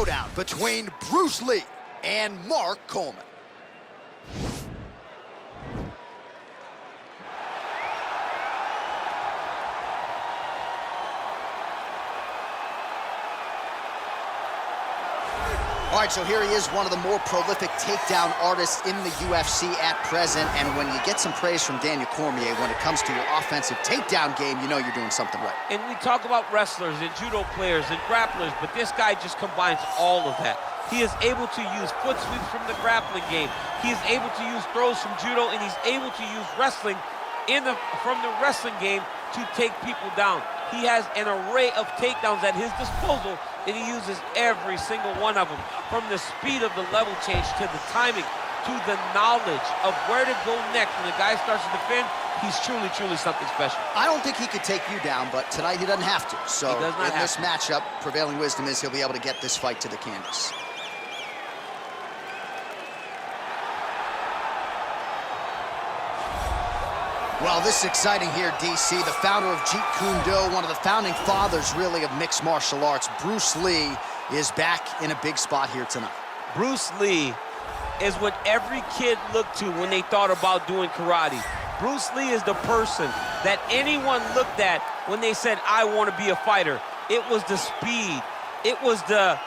showdown between Bruce Lee and Mark Coleman. All right, so here he is, one of the more prolific takedown artists in the UFC at present. And when you get some praise from Daniel Coleman, when it comes to your offensive takedown game, you know you're doing something right. And we talk about wrestlers and judo players and grapplers, but this guy just combines all of that. He is able to use foot sweeps from the grappling game. He is able to use throws from judo, and he's able to use wrestling from the wrestling game to take people down. He has an array of takedowns at his disposal, and he uses every single one of them. From the speed of the level change, to the timing, to the knowledge of where to go next. When the guy starts to defend, he's truly, truly something special. I don't think he could take you down, but tonight he doesn't have to. So in this matchup, prevailing wisdom is he'll be able to get this fight to the canvas. Well, this is exciting here, DC. The founder of Jeet Kune Do, one of the founding fathers, really, of mixed martial arts, Bruce Lee, is back in a big spot here tonight. Bruce Lee is what every kid looked to when they thought about doing karate. Bruce Lee is the person that anyone looked at when they said, I want to be a fighter. It was the speed. It was the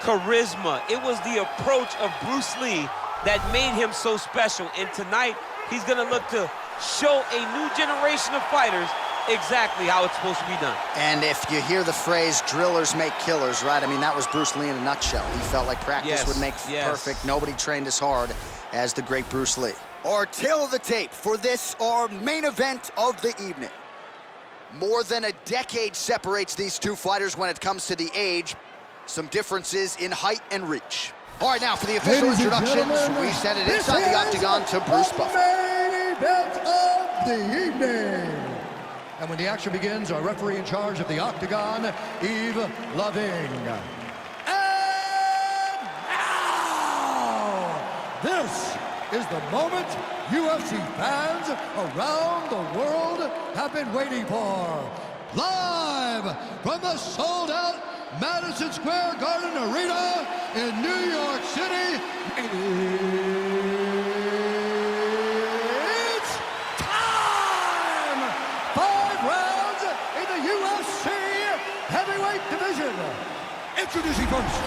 charisma. It was the approach of Bruce Lee that made him so special. And tonight, he's going to look to show a new generation of fighters exactly how it's supposed to be done. And if you hear the phrase, drillers make killers, right? I mean, that was Bruce Lee in a nutshell. He felt like practice would make perfect. Nobody trained as hard as the great Bruce Lee. Our tail of the tape for this, our main event of the evening. More than a decade separates these two fighters when it comes to the age. Some differences in height and reach. All right, now for the official introductions, we send it inside the octagon to Bruce Buffer. Event of the evening. And when the action begins, our referee in charge of the octagon, Eve Loving. And now, this is the moment UFC fans around the world have been waiting for. Live from the sold-out Madison Square Garden Arena in New York City. Introducing first,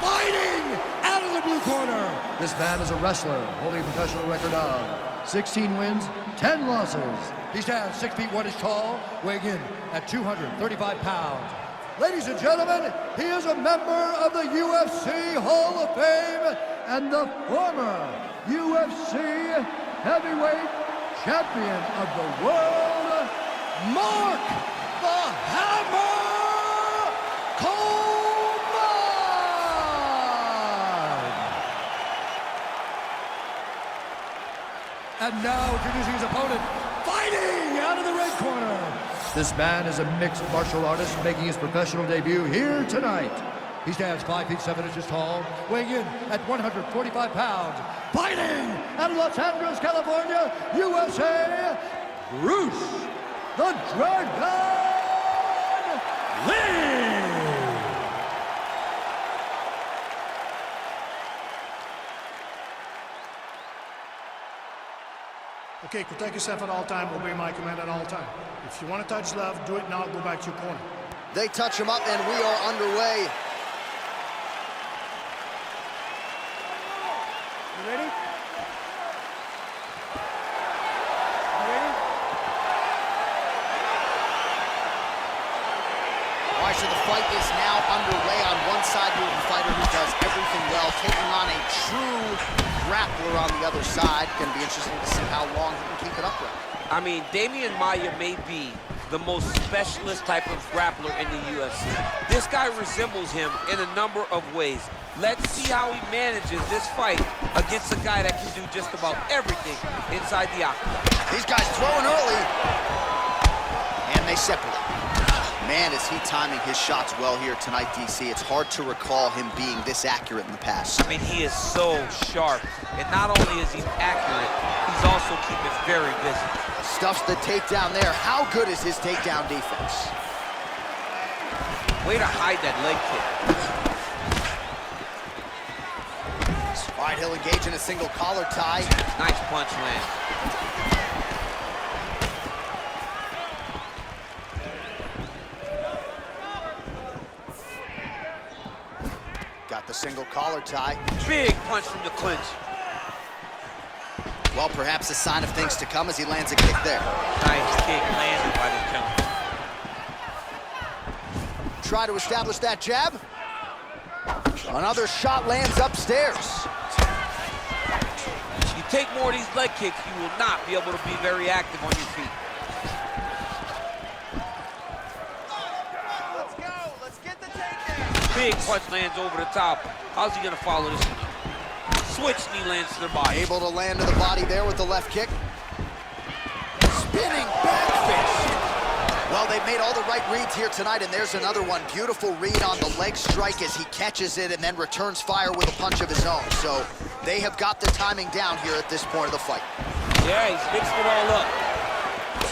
fighting out of the blue corner. This man is a wrestler holding a professional record of 16 wins, 10 losses. He stands 6 feet 1 inch tall, weighing in at 235 pounds. Ladies and gentlemen, he is a member of the UFC Hall of Fame and the former UFC heavyweight champion of the world, Mark the Hammer Coleman. And now introducing his opponent, fighting out of the red corner. This man is a mixed martial artist making his professional debut here tonight. He stands 5 feet 7 inches tall, weighing in at 145 pounds. Fighting out of Los Angeles, California, USA, Bruce the Dragon Lee. Okay, protect yourself at all time, obey my command at all time. If you want to touch left, do it now, go back to your corner. They touch him up and we are underway. You ready? You ready? All right, so the fight is now underway. On one side, we have a fighter who does everything well, taking on a true grappler on the other side. Going to be interesting to see how long he can keep it upright. I mean, Damian Maia may be the most specialist type of grappler in the UFC. This guy resembles him in a number of ways. Let's see how he manages this fight against a guy that can do just about everything inside the octagon. These guys throwing early, and they separate. Man, is he timing his shots well here tonight, DC. It's hard to recall him being this accurate in the past. I mean, he is so sharp. And not only is he accurate, he's also keeping very busy. Stuffs the takedown there. How good is his takedown defense? Way to hide that leg kick. right, he'll engage in a single collar tie. Nice punch land. Got the single collar tie. Big punch from the clinch. Well, perhaps a sign of things to come as he lands a kick there. Nice kick landed by the gentleman. Try to establish that jab. Another shot lands upstairs. You take more of these leg kicks, you will not be able to be very active on your feet. Let's go. Let's get the takedown. Big punch lands over the top. How's he gonna follow this one up? Switch knee lands to the body. Able to land to the body there with the left kick. Spinning back fist. Well, they've made all the right reads here tonight, and there's another one. Beautiful read on the leg strike as he catches it and then returns fire with a punch of his own. So they have got the timing down here at this point of the fight. Yeah, he's mixing it all up.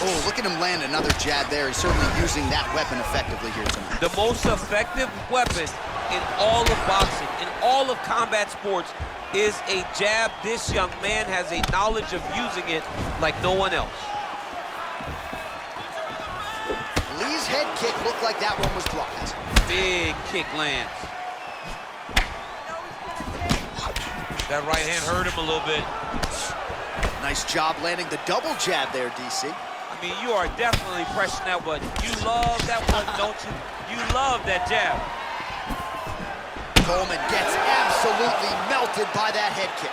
Oh, look at him land another jab there. He's certainly using that weapon effectively here tonight. The most effective weapon in all of boxing, in all of combat sports, is a jab. This young man has a knowledge of using it like no one else. Lee's head kick looked like that one was blocked. Big kick lands. That right hand hurt him a little bit. Nice job landing the double jab there, DC. I mean, you are definitely pressing that one. You love that one, don't you? You love that jab. Coleman gets absolutely melted by that head kick.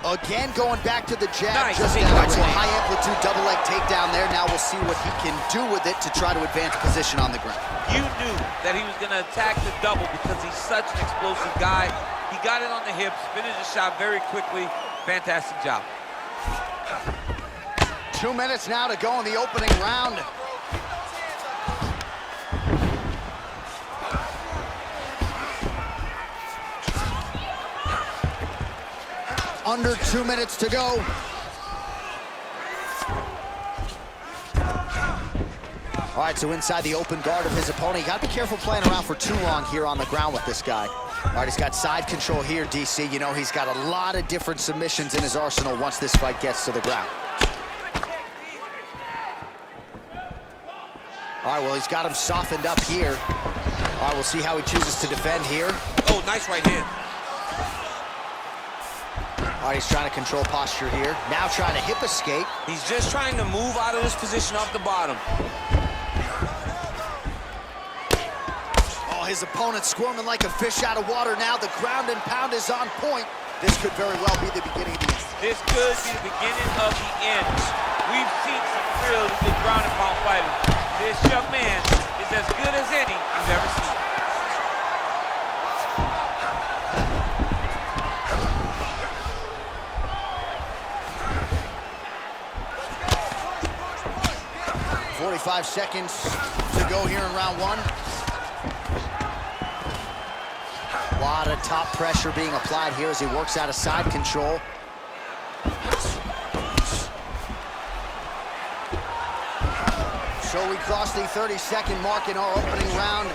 Again, going back to the jab, nice. just out. So high amplitude double leg takedown there. Now we'll see what he can do with it to try to advance position on the ground. You knew that he was going to attack the double because he's such an explosive guy. He got it on the hips, finished the shot very quickly. Fantastic job. 2 minutes now to go in the opening round. Under 2 minutes to go. All right, so inside the open guard of his opponent. You got to be careful playing around for too long here on the ground with this guy. All right, he's got side control here, DC. You know, he's got a lot of different submissions in his arsenal once this fight gets to the ground. All right, well, he's got him softened up here. All right, we'll see how he chooses to defend here. Oh, nice right hand. All right, he's trying to control posture here. Now trying to hip escape. He's just trying to move out of this position off the bottom. Oh, his opponent's squirming like a fish out of water now. The ground and pound is on point. This could very well be the beginning of the end. This could be the beginning of the end. We've seen some really good ground and pound fighters. This young man is as good as any you've ever seen. .45 seconds to go here in round one. A lot of top pressure being applied here as he works out of side control. So we cross the 30-second mark in our opening round.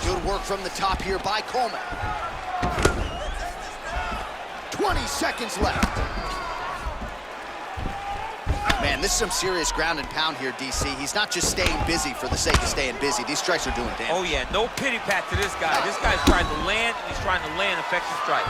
Good work from the top here by Coleman. 20 seconds left. Man, this is some serious ground and pound here, DC. He's not just staying busy for the sake of staying busy. These strikes are doing damage. Oh, yeah, no pity pat to this guy. This guy's trying to land, and he's trying to land effective strikes.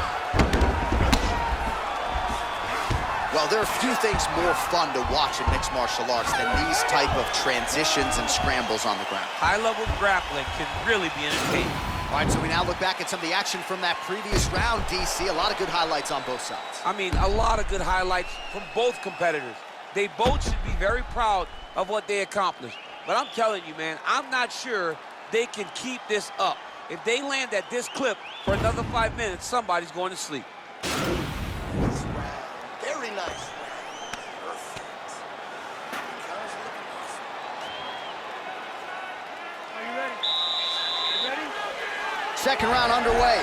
Well, there are few things more fun to watch in mixed martial arts than these type of transitions and scrambles on the ground. High-level grappling can really be entertaining. All right, so we now look back at some of the action from that previous round, DC. A lot of good highlights on both sides. I mean, a lot of good highlights from both competitors. They both should be very proud of what they accomplished. But I'm telling you, man, I'm not sure they can keep this up. If they land at this clip for another 5 minutes, somebody's going to sleep. Very nice. Are you ready? You ready? Second round underway.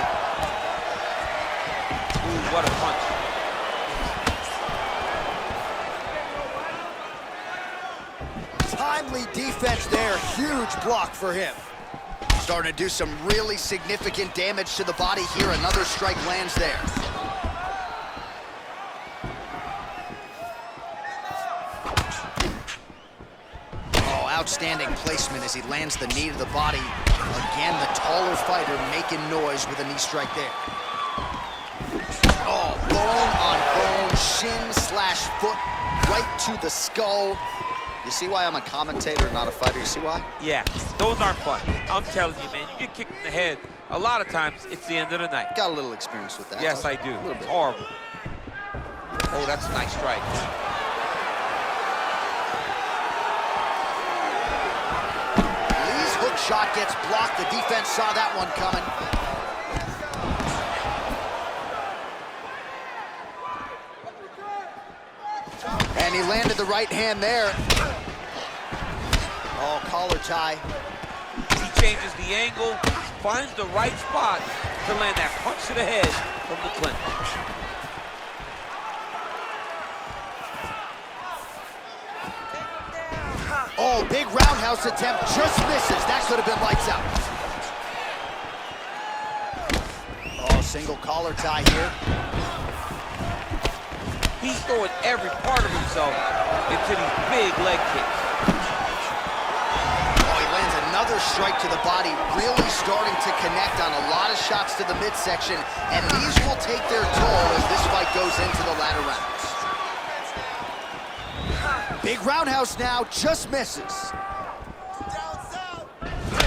Ooh, what a punch. Timely defense there. Huge block for him. Starting to do some really significant damage to the body here. Another strike lands there. Oh, outstanding placement as he lands the knee to the body. Again, the taller fighter making noise with a knee strike there. Oh, bone on bone, shin slash foot, right to the skull. You see why I'm a commentator, not a fighter? You see why? Yeah, those aren't fun. I'm telling you, man, you get kicked in the head, a lot of times it's the end of the night. Got a little experience with that. Yes, I do. It's horrible. Oh, that's a nice strike. Lee's hook shot gets blocked. The defense saw that one coming. And he landed the right hand there. Oh, collar tie. He changes the angle, finds the right spot to land that punch to the head from the clinch. Oh, big roundhouse attempt, just misses. That could have been lights out. Oh, single collar tie here. He's throwing every part of himself into these big leg kicks. Oh, he lands another strike to the body, really starting to connect on a lot of shots to the midsection, and these will take their toll as this fight goes into the latter rounds. Big roundhouse now, just misses.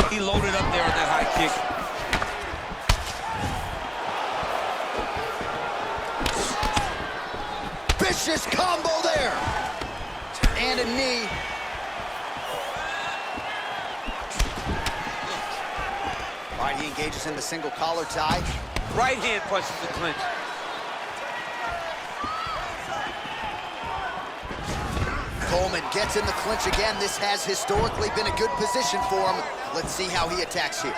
He loaded up there on that high kick. Vicious combo there. And a knee. All right, he engages in the single collar tie. Right hand punches the clinch. Coleman gets in the clinch again. This has historically been a good position for him. Let's see how he attacks here.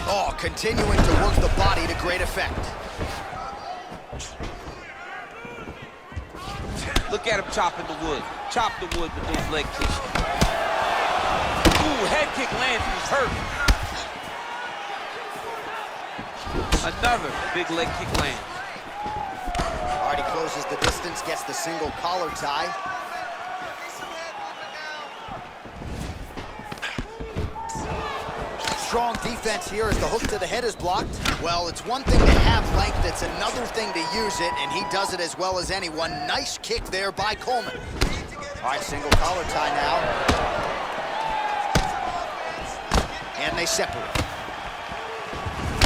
Oh, continuing to work the body to great effect. Look at him chopping the wood. Chop the wood with those leg kicks. Ooh, head kick lands, he's hurt. Another big leg kick lands. All right, he closes the distance, gets the single collar tie. Strong defense here as the hook to the head is blocked. Well, it's one thing to have length, it's another thing to use it, and he does it as well as anyone. Nice kick there by Coleman. All right, single collar tie now. And they separate.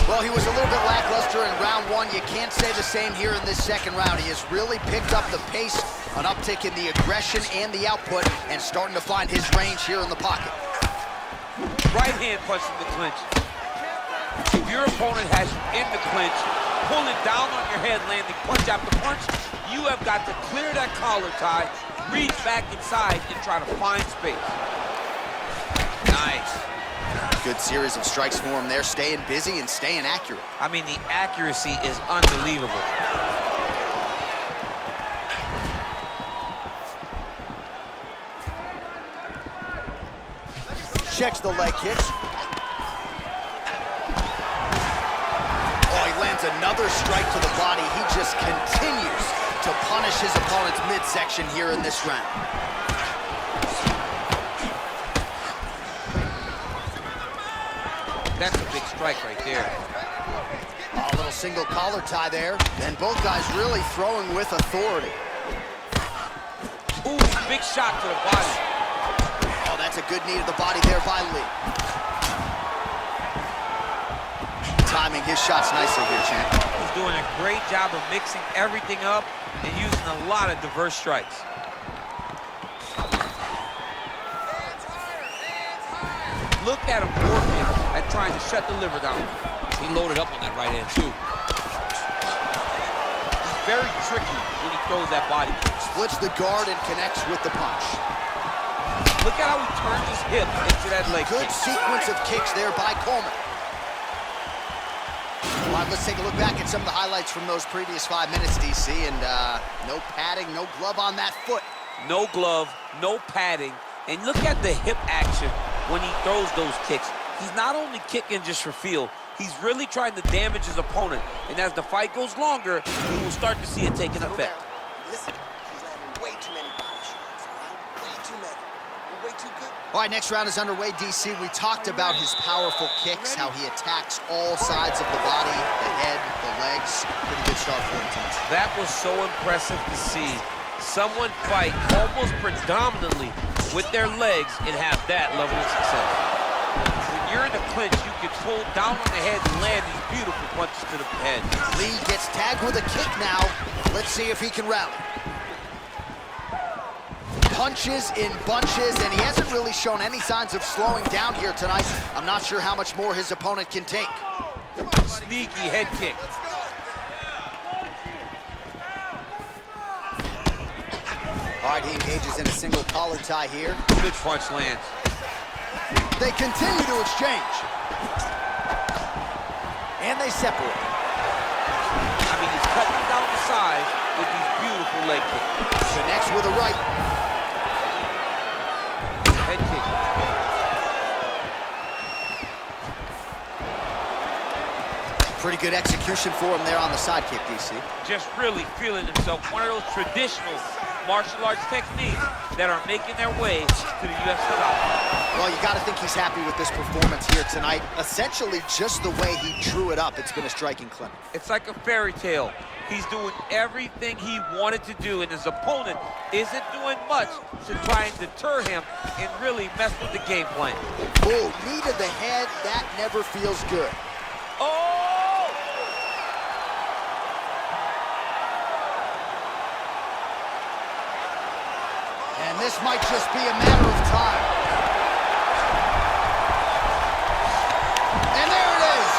Well, he was a little bit lackluster in round one. You can't say the same here in this second round. He has really picked up the pace, an uptick in the aggression and the output, and starting to find his range here in the pocket. Right hand punch in the clinch. If your opponent has you in the clinch, pulling down on your head, landing punch after punch, you have got to clear that collar tie, reach back inside, and try to find space. Nice. Good series of strikes for him there, staying busy and staying accurate. I mean, the accuracy is unbelievable. Checks the leg kicks. Oh, he lands another strike to the body. He just continues to punish his opponent's midsection here in this round. That's a big strike right there. A little single collar tie there. And both guys really throwing with authority. Ooh, big shot to the body. Oh, that's a good knee to the body there by Lee. Timing his shots nicely here, champ. He's doing a great job of mixing everything up and using a lot of diverse strikes. Look at him working at trying to shut the liver down. He loaded up on that right hand, too. He's very tricky when he throws that body. Splits the guard and connects with the punch. Look at how he turns his hip into that leg Good kick. sequence of kicks there by Coleman. All right, let's take a look back at some of the highlights from those previous 5 minutes, DC, and no padding, no glove on that foot. No glove, no padding. And look at the hip action when he throws those kicks. He's not only kicking just for feel, he's really trying to damage his opponent. And as the fight goes longer, we will start to see it taking effect. Listen, he's landing way too many body shots, all right? Way too many. We're way too good. All right, next round is underway, DC. We talked about his powerful kicks, how he attacks all sides of the body, the head, the legs. Pretty good start for him tonight. That was so impressive to see. Someone fight almost predominantly with their legs and have that level of success. When you're in the clinch, you can pull down on the head and land these beautiful punches to the head. Lee gets tagged with a kick now. Let's see if he can rally. Punches in bunches, and he hasn't really shown any signs of slowing down here tonight. I'm not sure how much more his opponent can take. Sneaky head kick. All right, he engages in a single collar tie here. Good punch lands. They continue to exchange. And they separate. I mean, he's cutting down the side with these beautiful leg kicks. Connects with a right. Head kick. Pretty good execution for him there on the side kick, DC. Just really feeling himself. One of those traditional martial arts techniques that are making their way to the UFC level. Well, you got to think he's happy with this performance here tonight. Essentially, just the way he drew it up, it's been a striking clinic. It's like a fairy tale. He's doing everything he wanted to do, and his opponent isn't doing much to try and deter him and really mess with the game plan. Oh, knee to the head, that never feels good. Oh! And this might just be a matter of time. And there it is.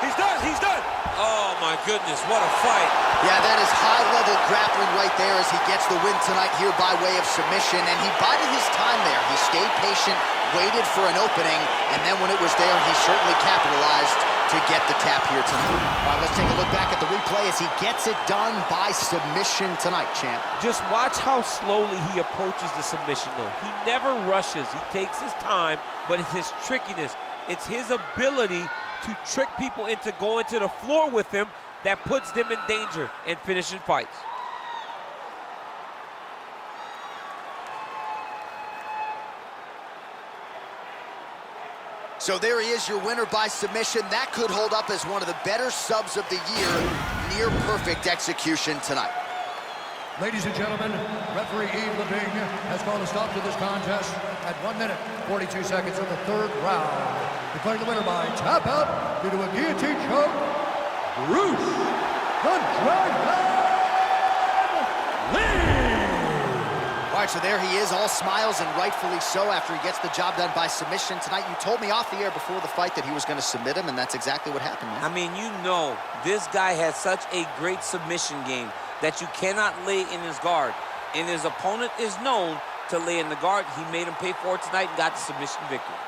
He's done, he's done. Oh my goodness, what a fight. Yeah, that is high-level grappling right there as he gets the win tonight here by way of submission. And he bided his time there. He stayed patient, waited for an opening, and then when it was there, he certainly capitalized to get the tap here tonight. All right, let's take a look back at the replay as he gets it done by submission tonight, champ. Just watch how slowly he approaches the submission, though. He never rushes. He takes his time, but it's his trickiness. It's his ability to trick people into going to the floor with him that puts them in danger and finishing fights. So there he is, your winner by submission. That could hold up as one of the better subs of the year. Near perfect execution tonight. Ladies and gentlemen, referee Yves Leving has called a stop to this contest at 1 minute, 42 seconds of the third round. Declaring the winner by tap out due to a guillotine choke, Bruce the Dragon Lee! All right, so there he is, all smiles, and rightfully so after he gets the job done by submission tonight. You told me off the air before the fight that he was going to submit him, and that's exactly what happened, man. I mean, you know, this guy has such a great submission game that you cannot lay in his guard. And his opponent is known to lay in the guard. He made him pay for it tonight and got the submission victory.